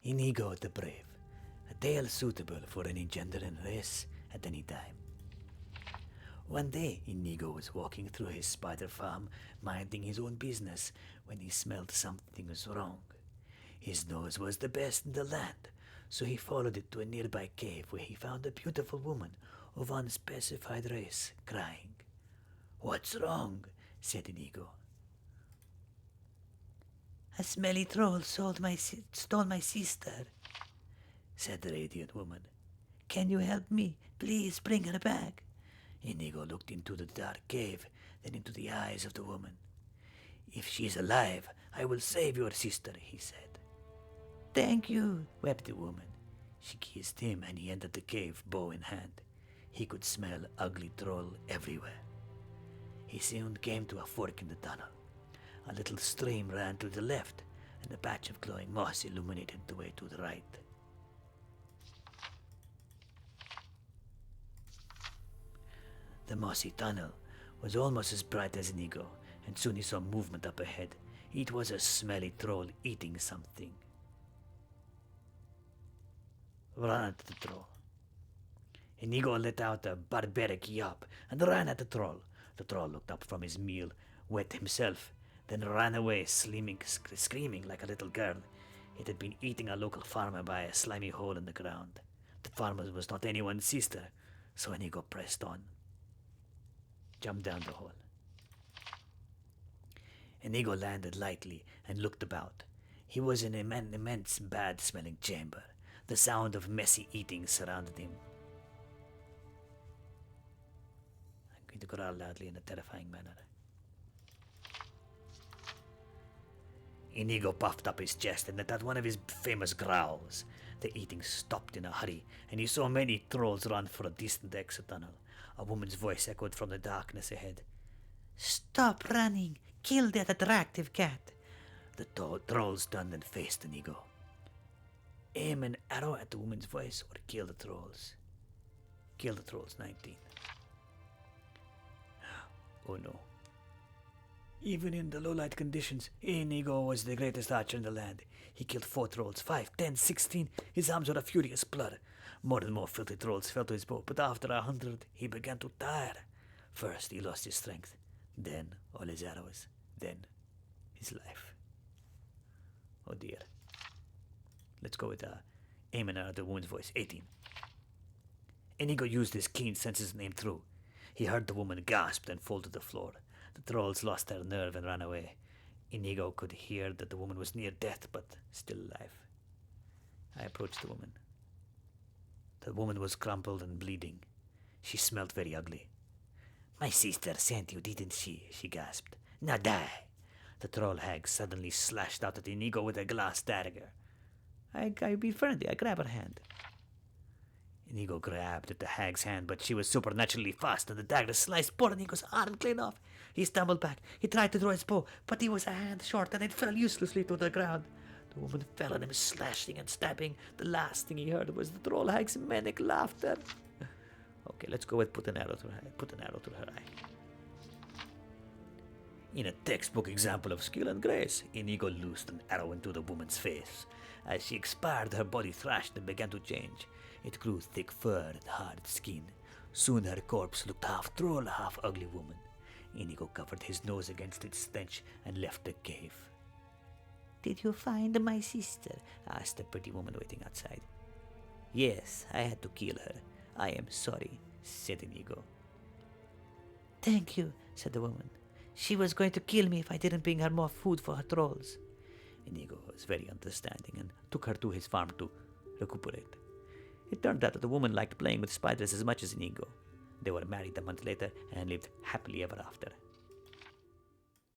Inigo the Brave, a tale suitable for any gender and race at any time. One day, Inigo was walking through his spider farm, minding his own business, when he smelled something was wrong. His nose was the best in the land, so he followed it to a nearby cave where he found a beautiful woman of unspecified race, crying. "What's wrong?" said Inigo. "A smelly troll stole my sister," said the radiant woman. "Can you help me? Please bring her back." Inigo looked into the dark cave, then into the eyes of the woman. "If she's alive, I will save your sister," he said. "Thank you," wept the woman. She kissed him, and he entered the cave, bow in hand. He could smell ugly troll everywhere. He soon came to a fork in the tunnel. A little stream ran to the left, and a patch of glowing moss illuminated the way to the right. The mossy tunnel was almost as bright as Inigo, and soon he saw movement up ahead. It was a smelly troll eating something. "Run at the troll." Inigo let out a barbaric yelp and ran at the troll. The troll looked up from his meal, wet himself, then ran away, screaming like a little girl. It had been eating a local farmer by a slimy hole in the ground. The farmer was not anyone's sister, so Inigo pressed on. Jumped down the hole. Inigo landed lightly and looked about. He was in an immense, bad-smelling chamber. The sound of messy eating surrounded him. I'm going to growl loudly in a terrifying manner. Inigo puffed up his chest and let out one of his famous growls. The eating stopped in a hurry, and he saw many trolls run for a distant exit tunnel. A woman's voice echoed from the darkness ahead. "Stop running! Kill that attractive cat!" The trolls turned and faced Inigo. Aim an arrow at the woman's voice or kill the trolls. Kill the trolls, 19. Oh no. Even in the low-light conditions, Inigo was the greatest archer in the land. He killed 4 trolls, 5, 10, 16. His arms were a furious blur. More and more filthy trolls fell to his bow, but after 100, he began to tire. First, he lost his strength. Then, all his arrows. Then, his life. Oh dear. Let's go with aim and arrow at the woman's voice, 18. Inigo used his keen senses and aimed through. He heard the woman gasp and fall to the floor. The trolls lost their nerve and ran away. Inigo could hear that the woman was near death, but still alive. I approached the woman. The woman was crumpled and bleeding. She smelled very ugly. "My sister sent you, didn't she?" she gasped. "Now die!" The troll hag suddenly slashed out at Inigo with a glass dagger. I be friendly. I grab her hand. Inigo grabbed at the hag's hand, but she was supernaturally fast, and the dagger sliced poor Inigo's arm clean off. He stumbled back. He tried to draw his bow, but he was a hand short, and it fell uselessly to the ground. The woman fell on him, slashing and stabbing. The last thing he heard was the troll hag's manic laughter. Okay, let's go with put an arrow through her eye. In a textbook example of skill and grace, Inigo loosed an arrow into the woman's face. As she expired, her body thrashed and began to change. It grew thick fur and hard skin. Soon her corpse looked half troll, half ugly woman. Inigo covered his nose against its stench and left the cave. "Did you find my sister?" asked the pretty woman waiting outside. "Yes, I had to kill her. I am sorry," said Inigo. "Thank you," said the woman. "She was going to kill me if I didn't bring her more food for her trolls." Inigo was very understanding and took her to his farm to recuperate. It turned out that the woman liked playing with spiders as much as Inigo. They were married a month later and lived happily ever after.